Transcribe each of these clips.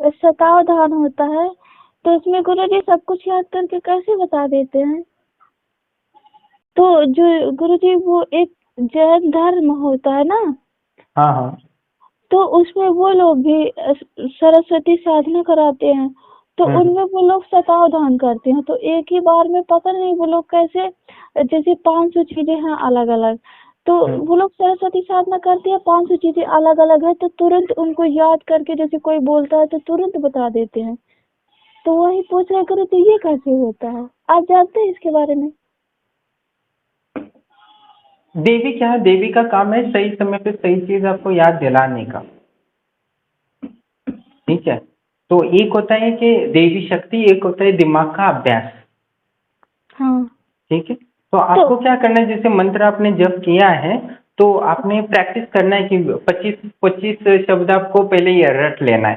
शतावधान होता है, तो इसमें गुरुजी सब कुछ याद करके कैसे बता देते हैं? तो जो गुरुजी वो एक जैन धर्म होता है ना, हाँ हाँ। तो उसमें वो लोग भी सरस्वती साधना कराते हैं, तो हम्म उनमें वो लोग शतावधान करते हैं, तो एक ही बार में पता नहीं वो लोग कैसे, जैसे 500 चीजें हैं अलग अलग, तो हम्म। वो लोग सरस्वती साधना करते हैं, 500 चीजें अलग अलग है, तो तुरंत उनको याद करके जैसे कोई बोलता है तो तुरंत बता देते हैं। तो वही पूछ रहे करो, तो ये कैसे होता है? आप जानते हैं इसके बारे में? देवी क्या है, देवी का काम है सही समय पे सही चीज आपको याद दिलाने का। ठीक है। तो एक होता है कि देवी शक्ति, एक होता है दिमाग का अभ्यास। हाँ। ठीक है। तो तो आपको क्या करना है, जैसे मंत्र आपने जप किया है तो आपने प्रैक्टिस करना है कि 25 शब्द आपको पहले ही रट लेना है।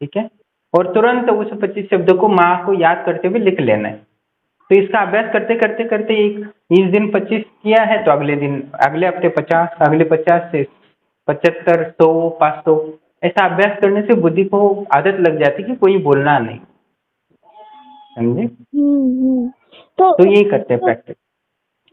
ठीक है। और तुरंत उस 25 शब्दों को माँ को याद करते हुए लिख लेना है। तो इसका अभ्यास करते करते करते एक इस दिन 25 किया है तो अगले दिन, अगले हफ्ते 50, अगले 50 से 75, 100, 500, ऐसा अभ्यास करने से बुद्धि को आदत लग जाती है कि कोई बोलना नहीं। समझे? हम्म। तो तो यही करते हैं तो प्रैक्टिस।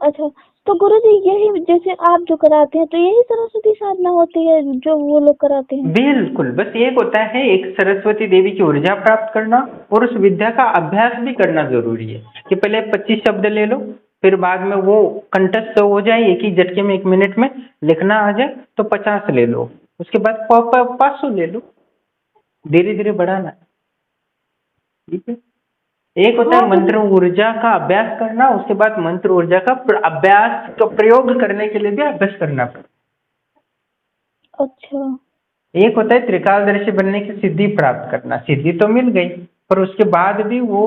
अच्छा, तो गुरुजी यही जैसे आप जो कराते हैं, तो यही सरस्वती साधना होती है जो वो लोग कराते हैं? बिल्कुल, बस एक होता है एक सरस्वती देवी की ऊर्जा प्राप्त करना और उस विद्या का अभ्यास भी करना जरूरी है कि पहले 25 शब्द ले लो, फिर बाद में वो कंठस्थ हो जाए, एक ही झटके में 1 मिनट में लिखना आ जाए तो 50 ले लो, उसके बाद 500 ले लो, धीरे धीरे बढ़ाना। ठीक है। एक होता हाँ है गुरु। मंत्र ऊर्जा का अभ्यास करना, उसके बाद मंत्र ऊर्जा का अभ्यास का प्रयोग करने के लिए भी अभ्यास करना पड़ता अच्छा। है। एक होता है त्रिकालदर्शी बनने की सिद्धि प्राप्त करना, सिद्धि तो मिल गई पर उसके बाद भी वो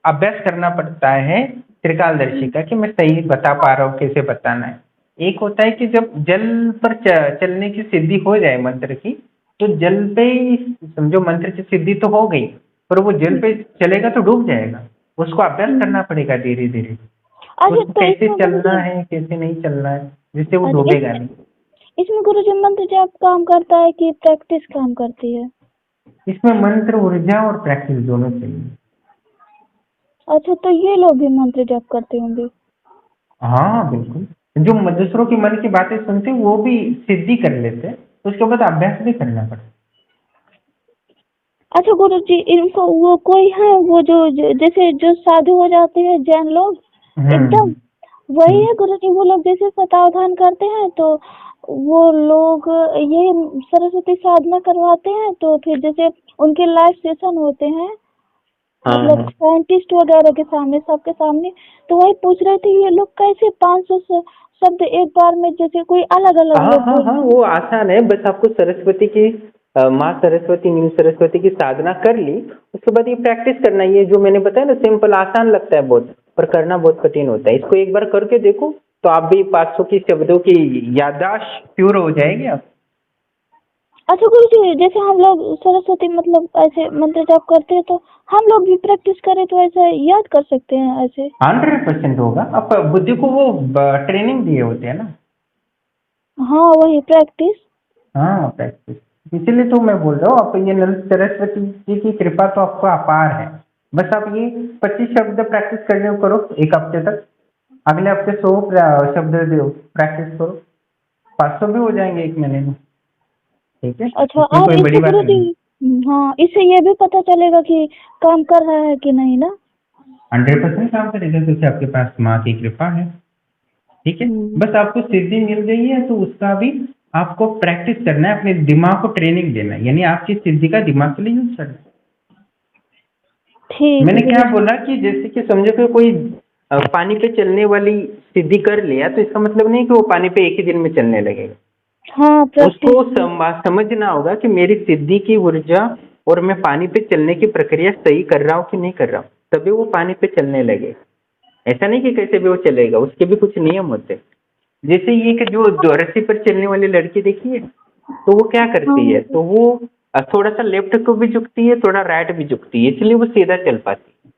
अभ्यास करना पड़ता है त्रिकालदर्शी का कि मैं सही बता पा रहा हूँ, कैसे बताना है। एक होता है कि जब जल पर चलने की सिद्धि हो जाए मंत्र की, तो जल पे ही समझो मंत्र की सिद्धि तो हो गई, पर वो जल पे चलेगा तो डूब जाएगा। उसको अभ्यास करना हम्म। पड़ेगा धीरे धीरे, अच्छा, उसको तो कैसे इसमें चलना गुरुजी, है कैसे नहीं चलना है, जिससे वो अच्छा डूबेगा इसमें नहीं। इसमें गुरुजी मंत्र जाप काम करता है कि प्रैक्टिस काम करती है? इसमें मंत्र ऊर्जा और प्रैक्टिस दोनों चाहिए। अच्छा, तो ये लोग भी मंत्र जाप करते होंगे? हाँ बिल्कुल, जो दूसरों की मन की बातें सुनते हैं वो भी सिद्धि कर लेते हैं, उसके बाद अभ्यास भी करना पड़ता अच्छा गुरुजी, इनको वो कोई है वो जैसे जो साधु हो जाते हैं जैन लोग है। एकदम, वही हम्म। है गुरुजी, वो लोग जैसे शतावधान करते हैं, तो वो लोग ये सरस्वती साधना करवाते हैं, तो फिर जैसे उनके लाइव सेशन होते हैं, हाँ मतलब हाँ साइंटिस्ट वगैरह के सामने, सबके सामने, तो वही पूछ रहे थे ये लोग कैसे 500 शब्द एक बार में, जैसे कोई अलग अलग हाँ लोग हाँ हाँ, बोलते हैं। वो आसान है, बस आपको सरस्वती की माँ सरस्वती नील सरस्वती की साधना कर ली, उसके बाद ये प्रैक्टिस करना, ये जो मैंने बताया ना सिंपल आसान लगता है बहुत, पर करना बहुत कठिन होता है। इसको एक बार करके देखो तो आप भी 500 की शब्दों की याददाश्त प्योर हो जाएगी आप। अच्छा गुरुजी, जैसे हम लोग सरस्वती मतलब ऐसे मंत्र जाप करते हैं, तो हम लोग भी प्रैक्टिस करें तो ऐसे याद कर सकते हैं ऐसे? 100% होगा, अब बुद्धि को वो ट्रेनिंग दिए होते हैं ना। हाँ, वही प्रैक्टिस। हाँ प्रैक्टिस, इसीलिए तो मैं बोल रहा हूँ, आप ये नल सरस्वती जी की कृपा तो आपको अपार है। बस आप ये 25 शब्द प्रैक्टिस करने को करो एक हफ्ते तक, अगले हफ्ते 100 शब्द प्रैक्टिस करो, 500 भी हो जाएंगे 1 महीने में। ठीक है, अच्छा, इसमें और कोई बड़ी इससे बात गुरुजी, नहीं। हाँ, इससे ये भी पता चलेगा कि काम कर रहा है कि नहीं ना? 100% काम करेगा क्योंकि आपके पास माँ की कृपा है। ठीक है। हम्म। बस आपको सिद्धि मिल गई है तो उसका भी आपको प्रैक्टिस करना है, अपने दिमाग को ट्रेनिंग देना है, यानी आपकी सिद्धि का दिमाग के लिए यूज करना है। ठीक मैंने है क्या गुरुजी। बोला कि जैसे कि समझो कि कोई पानी पे चलने वाली सिद्धि कर लिया तो इसका मतलब नहीं कि वो पानी पे एक ही दिन में चलने लगेगा। हाँ, उसको प्रैक्टिस भी। समझना होगा कि मेरी सिद्धि की ऊर्जा और मैं पानी पे चलने की प्रक्रिया सही कर रहा हूँ कि नहीं कर रहा हूँ, तभी वो पानी पे चलने लगे। ऐसा नहीं कि कैसे भी वो चलेगा, उसके भी कुछ नियम होते हैं। जैसे ये कि जो रस्सी पर चलने वाली लड़की देखी है, तो वो क्या करती है, हाँ। तो वो थोड़ा सा लेफ्ट को भी झुकती है, थोड़ा राइट भी झुकती है, इसलिए वो सीधा चल पाती है।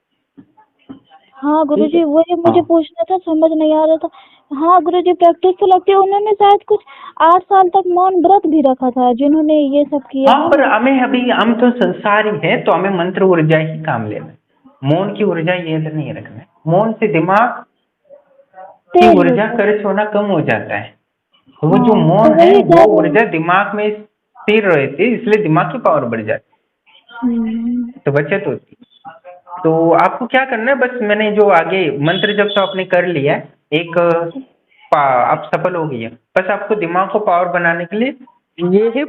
हाँ ठीक गुरुजी, है। वही मुझे हाँ पूछना था, समझ नहीं आ रहा था। हाँ गुरुजी, प्रैक्टिस तो लगती है। उन्होंने शायद कुछ 8 साल तक मौन व्रत भी रखा था, जिन्होंने ये सब किया हाँ, है पर ना। हमें अभी हम तो संसारी है, तो हमें मंत्र ऊर्जा ही काम लेना है। मौन की ऊर्जा ये इधर नहीं रखना है। मौन से दिमाग की तेज ऊर्जा होता है। खर्च होना कम हो जाता है। तो वो जो हाँ, तो मौन है वही वो कह रहे हैं। ऊर्जा दिमाग में स्थिर रहती है, इसलिए दिमाग की पावर बढ़ जाती हम्म। है, तो बचत होती है। तो आपको क्या करना है, बस मैंने जो आगे मंत्र जब तो आपने कर लिया है, एक आप सफल हो गई है। बस आपको दिमाग को पावर बनाने के लिए ये है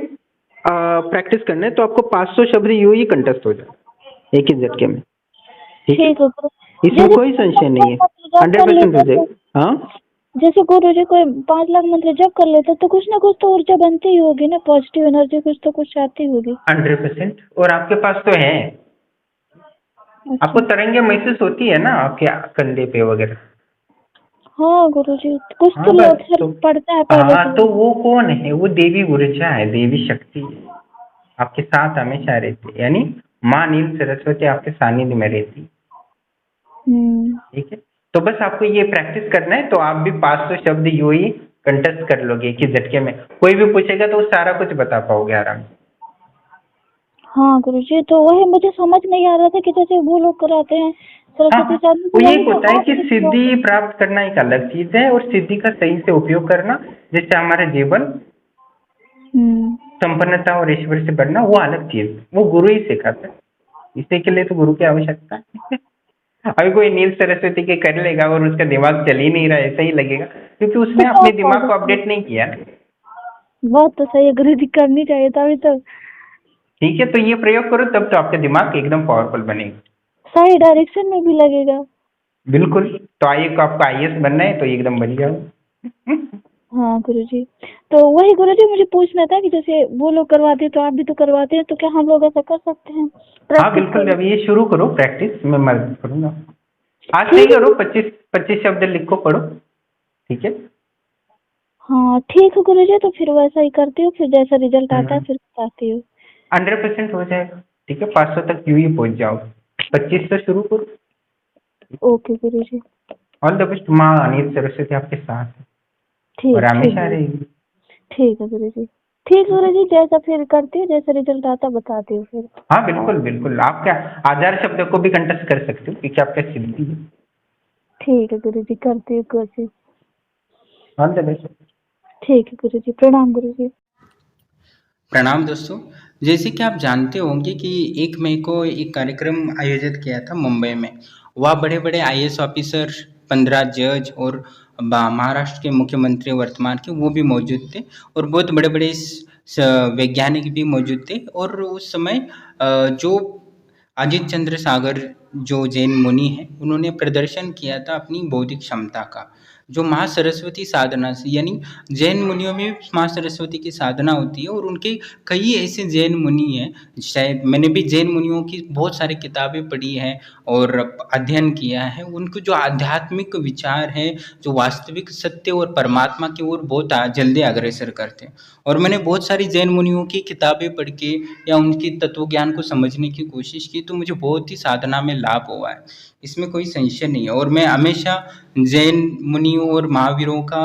प्रैक्टिस करना है। तो आपको 500 शब्द यूं ही कंठस्थ हो जाए एक ही झटके में। ठीक है, ठीक है गुरु। इसमें जैसे कोई संशय नहीं है। 5 लाख मंत्र जप कर 100% हो लेते तो, जाएगा। हाँ, जैसे गुरु जी कोई 5 लाख मंत्र जप कर लेते तो कुछ ना कुछ तो ऊर्जा बनती ही होगी ना, पॉजिटिव एनर्जी कुछ तो कुछ आती होगी। 100%। और आपके पास तो है। आपको अच्छा। तरंगे महसूस होती है ना आपके कंधे पे वगैरह। हाँ गुरु जी, कुछ हाँ तो बस फिर तो, पड़ता है पहले हाँ से। तो वो कौन है, वो देवी ऊर्जा है, देवी शक्ति है, आपके साथ हमेशा रहती है। यानी माँ नील सरस्वती आपके सानिध्य में रहती है। हम्म। ठीक है, तो बस आपको ये प्रैक्टिस करना है, तो आप भी 500 शब्द यूं ही कंठस्थ कर लोगे कि झटके में। कोई भी पूछेगा तो वो सारा कुछ बता पाओगे आराम से। हाँ गुरु जी, तो वही मुझे समझ नहीं आ रहा था कि जैसे वो लोग कराते हैं हाँ सरस्वती हाँ, साधना, वो तो ये वही तो होता है आप कि सिखाओ। सिद्धि प्राप्त करना एक अलग चीज है, और सिद्धि का सही से उपयोग करना, जिससे हमारा जीवन हम्म। संपन्नता और ईश्वर से बढ़ना, वो अलग चीज है। वो गुरु ही सिखाता है। इसी के लिए तो गुरु की आवश्यकता है। अभी कोई नील सरस्वती के कर लेगा और उसका दिमाग चल ही नहीं रहा, ऐसा ही लगेगा, क्योंकि तो उसने क्या अपने दिमाग फायदा को फिर? अपडेट नहीं किया। बात तो सही है गुरु जी, करनी चाहिए तभी तो। ठीक है, तो ये प्रयोग करो, तब तो आपका दिमाग एकदम पावरफुल बनेगा। सही डायरेक्शन में भी लगेगा। बिल्कुल। तो आइए, को आपका आईएएस बनना है तो एकदम बन जाओ। हाँ गुरु जी, तो वही गुरु जी मुझे पूछना था कि जैसे वो लोग करवाते हैं तो आप भी तो करवाते हैं, तो क्या हम लोग ऐसा कर सकते हैं हाँ प्रैक्टिस बिल्कुल, कर? अभी ये शुरू करो प्रैक्टिस, मैं मदद करूंगा। आज से ही ठीक है करो, 25 शब्द लिखो, पढ़ो। ठीक है। हाँ ठीक है गुरु जी, तो फिर वैसा ही करती हूँ, फिर जैसा रिजल्ट आता है फिर बताती हूँ। 100% हो जाएगा। ठीक है, 500 तक यूं ही पहुंच जाओ। 25 से शुरू करो। Okay Guru ji. All the best. माँ अनिल सरस्वती आपके साथ है और ठीक ठीक हमेशा गुरु जी। रहेगी। ठीक है गुरु जी। ठीक ठीक गुरु है। जी, जैसा फिर करती हूँ, जैसा रिजल्ट आता है बताती हूँ फिर। हाँ बिल्कुल बिल्कुल, आप क्या आधार शब्द को भी कंठस्थ कर सकते हो, क्योंकि आपका सिद्धि है। ठीक है गुरु जी, करती हूँ कोशिश। All the best. ठीक है गुरु जी, प्रणाम गुरु जी। प्रणाम दोस्तों। जैसे कि आप जानते होंगे कि 1 मई को एक कार्यक्रम आयोजित किया था मुंबई में। वहाँ बड़े बड़े आईएएस ऑफिसर, 15 जज और महाराष्ट्र के मुख्यमंत्री वर्तमान के वो भी मौजूद थे, और बहुत बड़े बड़े वैज्ञानिक भी मौजूद थे। और उस समय जो अजित चंद्र सागर जो जैन मुनि हैं, उन्होंने प्रदर्शन किया था अपनी बौद्धिक क्षमता का। जो माँ सरस्वती साधना से, यानी जैन मुनियों में माँ सरस्वती की साधना होती है, और उनके कई ऐसे जैन मुनि हैं, शायद मैंने भी जैन मुनियों की बहुत सारी किताबें पढ़ी हैं और अध्ययन किया है। उनको जो आध्यात्मिक विचार है, जो वास्तविक सत्य और परमात्मा की ओर बहुत जल्दी अग्रसर करते हैं। और मैंने बहुत सारी जैन मुनियों की किताबें पढ़ के या उनकी तत्व ज्ञान को समझने की कोशिश की, तो मुझे बहुत ही साधना में लाभ हुआ है, इसमें कोई संशय नहीं है। और मैं हमेशा जैन मुनियों और महावीरों का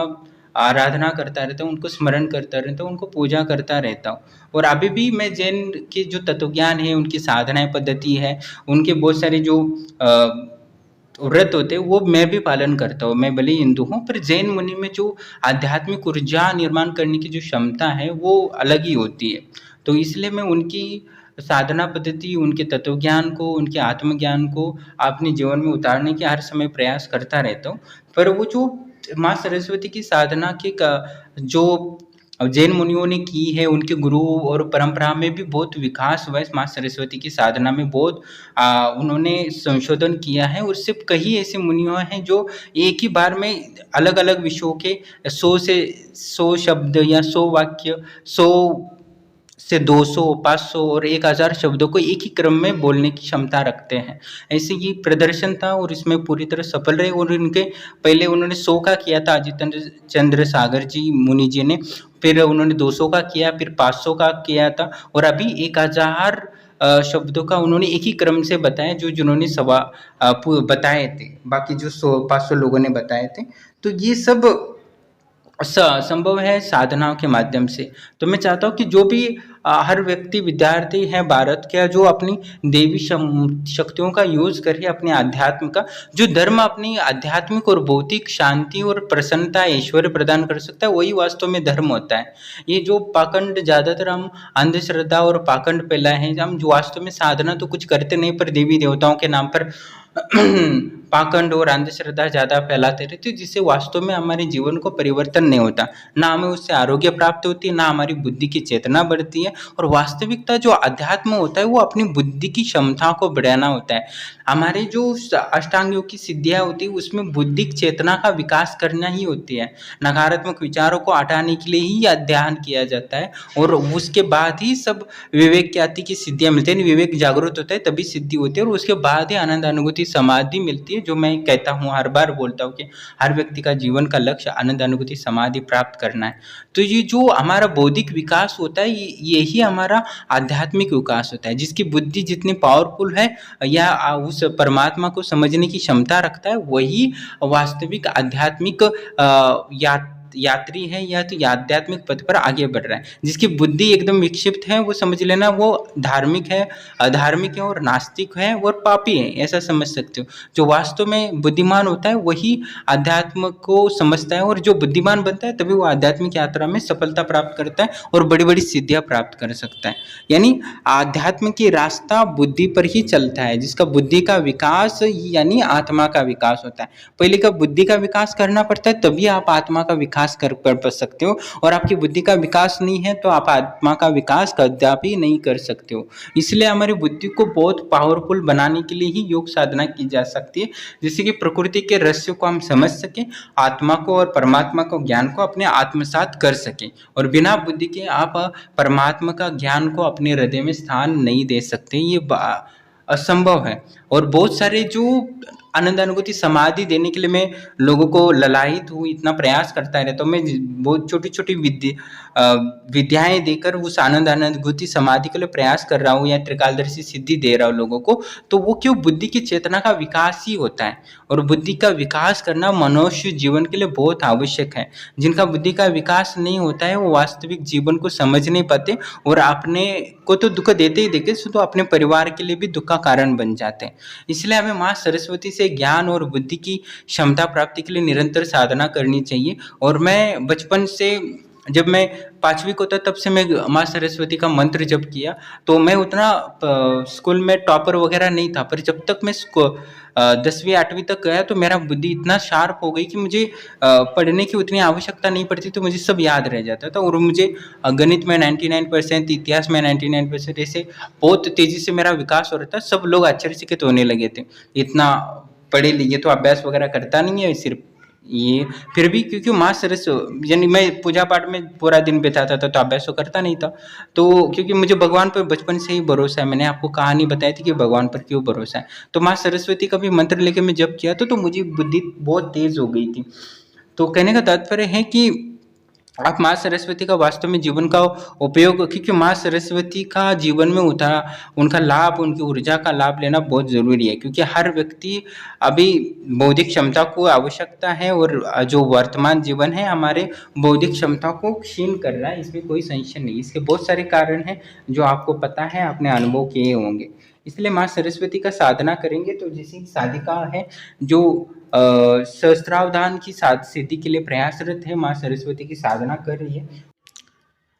आराधना करता रहता हूँ, उनको स्मरण करता रहता हूँ, उनको पूजा करता रहता हूँ। और अभी भी मैं जैन के जो तत्वज्ञान है, उनकी साधना पद्धति है, उनके बहुत सारे जो व्रत होते हैं, वो मैं भी पालन करता हूँ। मैं भले ही हिंदू हूँ, पर जैन मुनि में जो आध्यात्मिक ऊर्जा निर्माण करने की जो क्षमता है, वो अलग ही होती है। तो इसलिए मैं उनकी साधना पद्धति, उनके तत्वज्ञान को, उनके आत्मज्ञान को अपने जीवन में उतारने के हर समय प्रयास करता रहता हूँ। पर वो जो माँ सरस्वती की साधना के जो जैन मुनियों ने की है, उनके गुरु और परंपरा में भी बहुत विकास हुआ है। माँ सरस्वती की साधना में बहुत उन्होंने संशोधन किया है, और सिर्फ कई ऐसे मुनियों हैं जो एक ही बार में अलग अलग विषयों के 100 से 100 शब्द या 100 वाक्य, 100 से 200, 500 और 1000 शब्दों को एक ही क्रम में बोलने की क्षमता रखते हैं। ऐसे ही प्रदर्शन था, और इसमें पूरी तरह सफल रहे। और इनके पहले उन्होंने 100 का किया था अजित चंद्र सागर जी मुनि जी ने, फिर उन्होंने 200 का किया, फिर 500 का किया था, और अभी 1000 शब्दों का उन्होंने एक ही क्रम से बताया जो जिन्होंने बताए थे, बाकी जो 500 लोगों ने बताए थे। तो ये सब संभव है साधनाओं के माध्यम से। तो मैं चाहता हूँ कि जो भी हर व्यक्ति विद्यार्थी है भारत का, जो अपनी देवी शक्तियों का यूज करके अपने अध्यात्म का, जो धर्म अपनी आध्यात्मिक और भौतिक शांति और प्रसन्नता ऐश्वर्य प्रदान कर सकता है, वही वास्तव में धर्म होता है। ये जो पाखंड, ज्यादातर हम अंधश्रद्धा और पाखंड फैलाए हैं, हम जो वास्तव में साधना तो कुछ करते नहीं, पर देवी देवताओं के नाम पर पाखंड और अंधश्रद्धा ज्यादा फैलाते रहते, जिससे वास्तव में हमारे जीवन को परिवर्तन नहीं होता, ना हमें उससे आरोग्य प्राप्त होती है, ना हमारी बुद्धि की चेतना बढ़ती है। और वास्तविकता जो अध्यात्म होता है वो अपनी बुद्धि की क्षमता को बढ़ाना होता है। हमारे जो अष्टांग योग की सिद्धियां होती है उसमें बुद्धिक चेतना का विकास करना ही होती है। नकारात्मक विचारों को हटाने के लिए ही अध्ययन किया जाता है और उसके बाद ही सब विवेक ख्याति की सिद्धियां मिलती है। विवेक जागृत होता है तभी सिद्धि होती है और उसके बाद ही आनंद अनुभूति समाधि मिलती है। जो मैं कहता हूँ, हर बार बोलता हूँ कि हर व्यक्ति का जीवन का लक्ष्य आनंद अनुभूति समाधि प्राप्त करना है। तो ये जो हमारा बौद्धिक विकास होता है यही हमारा आध्यात्मिक विकास होता है। जिसकी बुद्धि जितनी पावरफुल है या उस परमात्मा को समझने की क्षमता रखता है, वही वास्तविक आध्यात्मिक यात्री है या तो आध्यात्मिक पथ पर आगे बढ़ रहा है। जिसकी बुद्धि एकदम विक्षिप्त है वो समझ लेना वो धार्मिक है, अधार्मिक है और नास्तिक है और पापी है, ऐसा समझ सकते हो। जो वास्तव में बुद्धिमान होता है वही अध्यात्म को समझता है और जो बुद्धिमान बनता है तभी वो आध्यात्मिक यात्रा में सफलता प्राप्त करता है और बड़ी बड़ी सिद्धियां प्राप्त कर सकता है। यानी आध्यात्म की रास्ता बुद्धि पर ही चलता है। जिसका बुद्धि का विकास यानी आत्मा का विकास होता है। पहले का बुद्धि का विकास करना पड़ता है तभी आप आत्मा का विकास कर सकते हो, और आपकी बुद्धि का विकास नहीं है तो आप आत्मा का विकास कदापि नहीं कर सकते हो। इसलिए हमारी बुद्धि को बहुत पावरफुल बनाने के लिए ही योग साधना की जा सकती है, जिससे कि प्रकृति के रहस्य को हम समझ सके, आत्मा को और परमात्मा को ज्ञान को अपने आत्मसात कर सके। और बिना बुद्धि के आप परमात्मा का ज्ञान को अपने हृदय में स्थान नहीं दे सकते, ये असंभव है। और बहुत सारे जो आनंद अनुभूति समाधि देने के लिए मैं लोगों को ललायित हूँ, इतना प्रयास करता रहता हूँ। मैं बहुत छोटी छोटी विद्याएं देकर उस आनंद अनुभूति समाधि के लिए प्रयास कर रहा हूँ या त्रिकालदर्शी सिद्धि दे रहा हूँ लोगों को। तो वो क्यों? बुद्धि की चेतना का विकास ही होता है और बुद्धि का विकास करना मनुष्य जीवन के लिए बहुत आवश्यक है। जिनका बुद्धि का विकास नहीं होता है वो वास्तविक जीवन को समझ नहीं पाते और अपने को तो दुख देते ही देते, तो अपने परिवार के लिए भी दुख का कारण बन जाते हैं। इसलिए हमें माँ सरस्वती से ज्ञान और बुद्धि की क्षमता प्राप्ति के लिए निरंतर साधना करनी चाहिए। और मैं बचपन से, जब मैं 5वीं को था तब से मैं माँ सरस्वती का मंत्र जप किया। तो मैं उतना स्कूल में टॉपर वगैरह नहीं था, पर जब तक मैं 10वीं 8वीं तक गया तो मेरा बुद्धि इतना शार्प हो गई कि मुझे पढ़ने की उतनी आवश्यकता नहीं पड़ती, तो मुझे सब याद रह जाता था। और मुझे गणित में 99%, इतिहास में 99%, ऐसे बहुत तेजी से मेरा विकास हो रहा था। सब लोग आश्चर्यचकित होने लगे थे, इतना पढ़े लिए तो अभ्यास वगैरह करता नहीं है सिर्फ ये। फिर भी क्योंकि माँ सरस्वती, यानी मैं पूजा पाठ में पूरा दिन बिताता था तो अभ्यास तो करता नहीं था। तो क्योंकि मुझे भगवान पर बचपन से ही भरोसा है, मैंने आपको कहानी बताई थी कि भगवान पर क्यों भरोसा है। तो माँ सरस्वती का भी मंत्र लेके मैं जप किया तो मुझे बुद्धि बहुत तेज हो गई थी। तो कहने का तात्पर्य है कि आप माँ सरस्वती का वास्तव में जीवन का उपयोग, क्योंकि माँ सरस्वती का जीवन में उनका लाभ, उनकी ऊर्जा का लाभ लेना बहुत ज़रूरी है। क्योंकि हर व्यक्ति अभी बौद्धिक क्षमता को आवश्यकता है और जो वर्तमान जीवन है हमारे बौद्धिक क्षमता को क्षीण कर रहा है, इसमें कोई संशय नहीं। इसके बहुत सारे कारण हैं जो आपको पता है, आपने अनुभव किए होंगे। इसलिए माँ सरस्वती का साधना करेंगे तो जैसी साधिका है जो सहस्त्रावधान की सिद्धि के लिए प्रयासरत है, माँ सरस्वती की साधना कर रही है।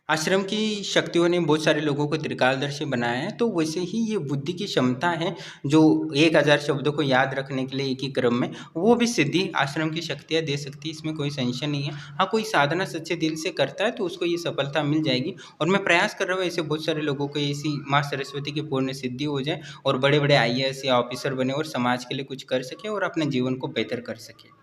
आश्रम की शक्तियों ने बहुत सारे लोगों को त्रिकालदर्शी बनाया है। तो वैसे ही ये बुद्धि की क्षमता है जो 1000 शब्दों को याद रखने के लिए एक ही क्रम में, वो भी सिद्धि आश्रम की शक्तियाँ दे सकती है, इसमें कोई संशय नहीं है। हाँ, कोई साधना सच्चे दिल से करता है तो उसको ये सफलता मिल जाएगी। और मैं प्रयास कर रहा हूँ ऐसे बहुत सारे लोगों को ऐसी माँ सरस्वती की पूर्ण सिद्धि हो जाए और बड़े बड़े IAS या ऑफिसर बने और समाज के लिए कुछ कर सके और अपने जीवन को बेहतर कर सके।